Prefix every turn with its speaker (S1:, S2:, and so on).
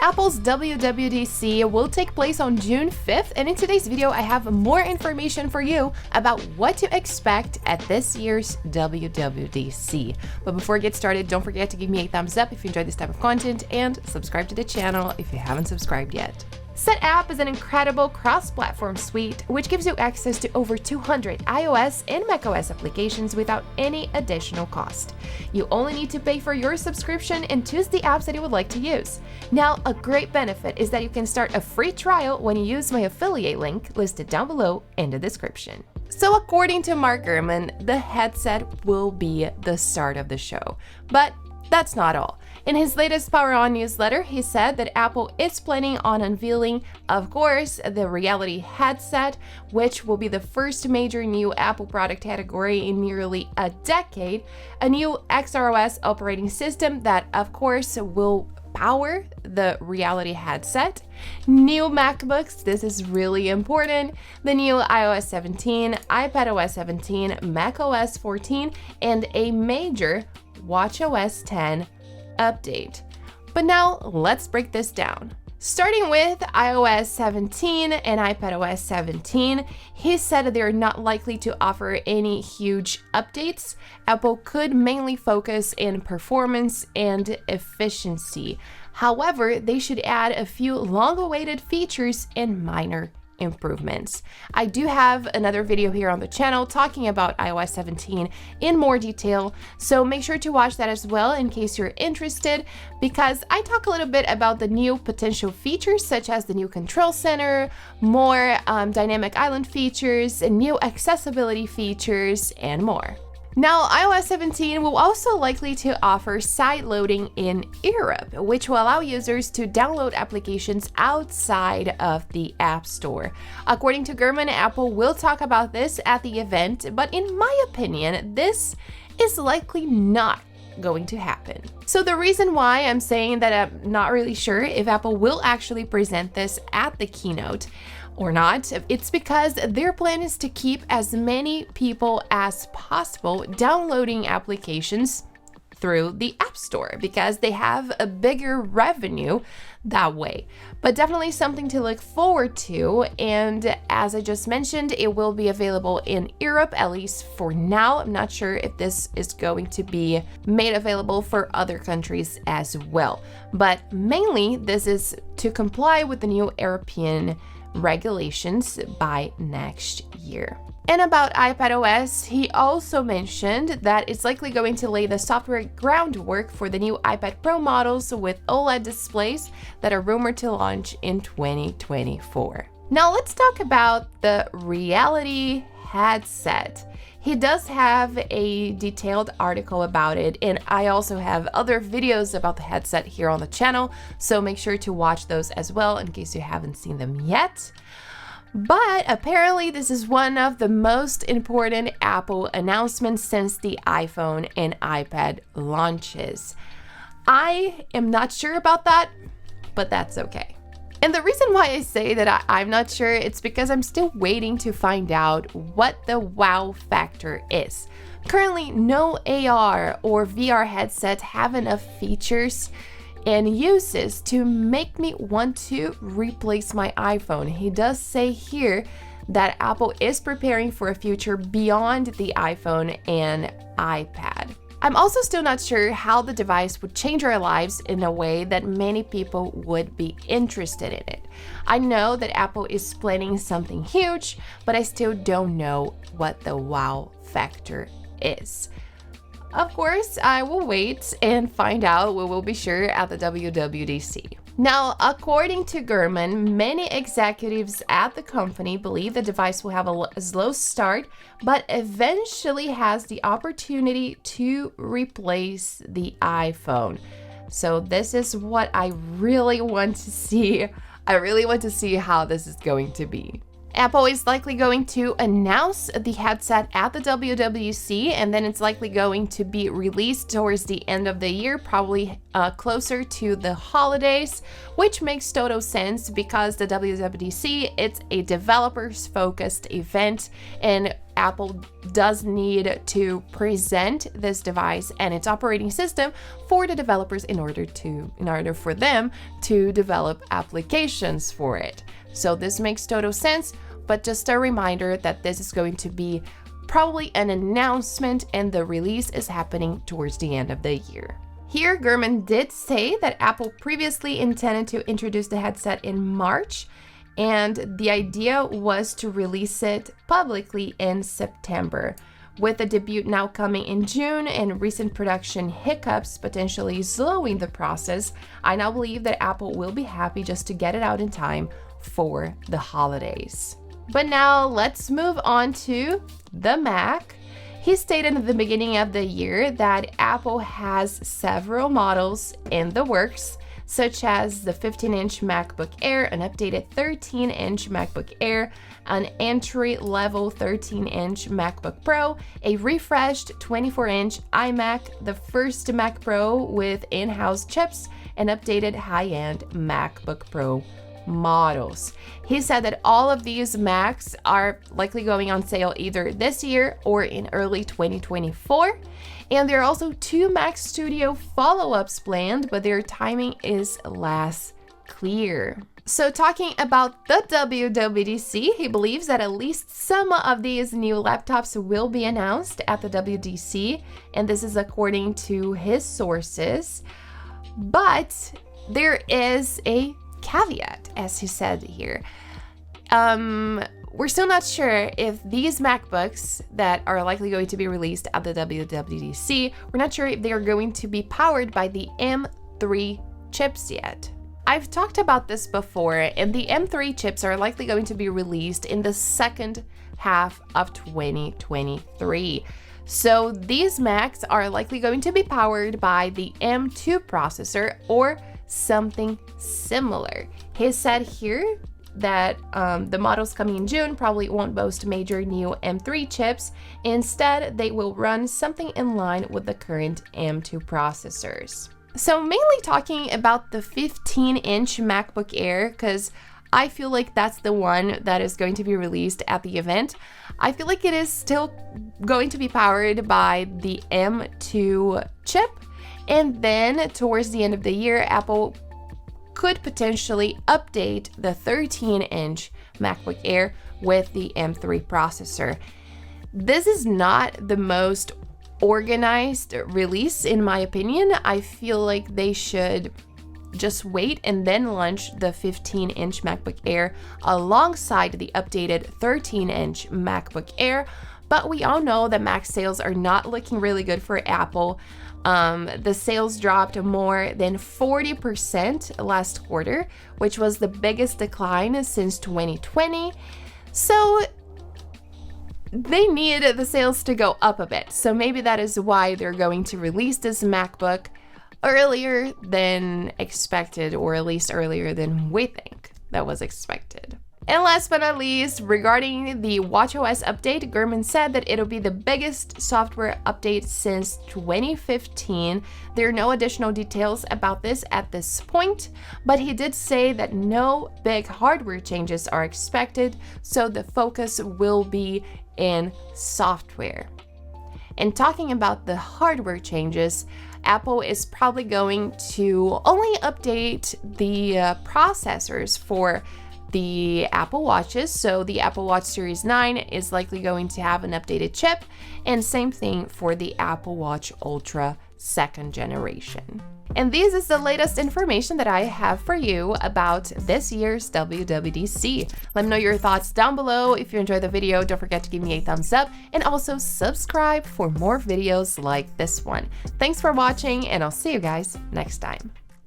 S1: Apple's WWDC will take place on June 5th, and in today's video, I have more information for you about what to expect at this year's WWDC. But before I get started, don't forget to give me a thumbs up if you enjoyed this type of content and subscribe to the channel if you haven't subscribed yet. Set app is an incredible cross-platform suite which gives you access to over 200 iOS and macOS applications without any additional cost. You only need to pay for your subscription and choose the apps that you would like to use. Now, a great benefit is that you can start a free trial when you use my affiliate link listed down below in the description. So according to Mark Gurman, the headset will be the start of the show. But that's not all. In his latest Power On newsletter, he said that Apple is planning on unveiling, of course, the reality headset, which will be the first major new Apple product category in nearly a decade, a new XROS operating system that, of course, will power the reality headset, new MacBooks, this is really important, the new iOS 17, iPadOS 17, macOS 14, and a major watchOS 10 update. But now let's break this down. Starting with iOS 17 and iPadOS 17, he said that they're not likely to offer any huge updates. Apple could mainly focus in performance and efficiency. However, they should add a few long-awaited features and minor improvements. I do have another video here on the channel talking about iOS 17 in more detail, so make sure to watch that as well in case you're interested, because I talk a little bit about the new potential features such as the new control center, more dynamic island features, and new accessibility features, and more. Now, iOS 17 will also likely to offer side loading in Europe, which will allow users to download applications outside of the App Store. According to Gurman, Apple will talk about this at the event, but in my opinion, this is likely not going to happen. So the reason why I'm saying that I'm not really sure if Apple will actually present this at the keynote or not, it's because their plan is to keep as many people as possible downloading applications through the App Store because they have a bigger revenue that way. But definitely something to look forward to, and as I just mentioned, it will be available in Europe, at least for now. I'm not sure if this is going to be made available for other countries as well, but mainly this is to comply with the new European regulations by next year. And about iPadOS, he also mentioned that it's likely going to lay the software groundwork for the new iPad Pro models with OLED displays that are rumored to launch in 2024. Now let's talk about the reality headset. He does have a detailed article about it, and I also have other videos about the headset here on the channel, so make sure to watch those as well in case you haven't seen them yet. But apparently this is one of the most important Apple announcements since the iPhone and iPad launches. I am not sure about that, but that's okay. And the reason why I say that I'm not sure, it's because I'm still waiting to find out what the wow factor is. Currently, no AR or VR headset have enough features and uses to make me want to replace my iPhone. He does say here that Apple is preparing for a future beyond the iPhone and iPad. I'm also still not sure how the device would change our lives in a way that many people would be interested in it. I know that Apple is planning something huge, but I still don't know what the wow factor is. Of course, I will wait and find out. We will be sure at the WWDC. Now, according to Gurman, many executives at the company believe the device will have a slow start, but eventually has the opportunity to replace the iPhone. So this is what I really want to see. I really want to see how this is going to be. Apple is likely going to announce the headset at the WWDC, and then it's likely going to be released towards the end of the year, probably closer to the holidays, which makes total sense because the WWDC, it's a developers-focused event, and Apple does need to present this device and its operating system for the developers in order for them to develop applications for it. So this makes total sense, but just a reminder that this is going to be probably an announcement and the release is happening towards the end of the year. Here, Gurman did say that Apple previously intended to introduce the headset in March, and the idea was to release it publicly in September. With the debut now coming in June and recent production hiccups potentially slowing the process, I now believe that Apple will be happy just to get it out in time for the holidays. But now let's move on to the Mac. He stated at the beginning of the year that Apple has several models in the works, such as the 15-inch MacBook Air, an updated 13-inch MacBook Air, an entry-level 13-inch MacBook Pro, a refreshed 24-inch iMac, the first Mac Pro with in-house chips, and updated high-end MacBook Pro models. He said that all of these Macs are likely going on sale either this year or in early 2024. And there are also 2 Mac Studio follow-ups planned, but their timing is less clear. So talking about the WWDC, he believes that at least some of these new laptops will be announced at the WWDC, and this is according to his sources. But there is a caveat, as he said here. We're still not sure if these MacBooks that are likely going to be released at the WWDC, we're not sure if they are going to be powered by the M3 chips yet. I've talked about this before, and the M3 chips are likely going to be released in the second half of 2023. So these Macs are likely going to be powered by the M2 processor or something similar. He said here that the models coming in June probably won't boast major new M3 chips. Instead, they will run something in line with the current M2 processors. So mainly talking about the 15-inch MacBook Air, because I feel like that's the one that is going to be released at the event. I feel like it is still going to be powered by the M2 chip. And then towards the end of the year, Apple could potentially update the 13-inch MacBook Air with the M3 processor. This is not the most organized release, in my opinion. I feel like they should just wait and then launch the 15-inch MacBook Air alongside the updated 13-inch MacBook Air. But we all know that Mac sales are not looking really good for Apple. The sales dropped more than 40% last quarter, which was the biggest decline since 2020. So they need the sales to go up a bit. So maybe that is why they're going to release this MacBook earlier than expected, or at least earlier than we think that was expected. And last but not least, regarding the watchOS update, Gurman said that it'll be the biggest software update since 2015. There are no additional details about this at this point, but he did say that no big hardware changes are expected, so the focus will be in software. And talking about the hardware changes, Apple is probably going to only update the processors for the Apple Watches. So the Apple Watch Series 9 is likely going to have an updated chip, and same thing for the Apple Watch Ultra 2nd generation. And this is the latest information that I have for you about this year's WWDC. Let me know your thoughts down below. If you enjoyed the video, don't forget to give me a thumbs up and also subscribe for more videos like this one. Thanks for watching, and I'll see you guys next time.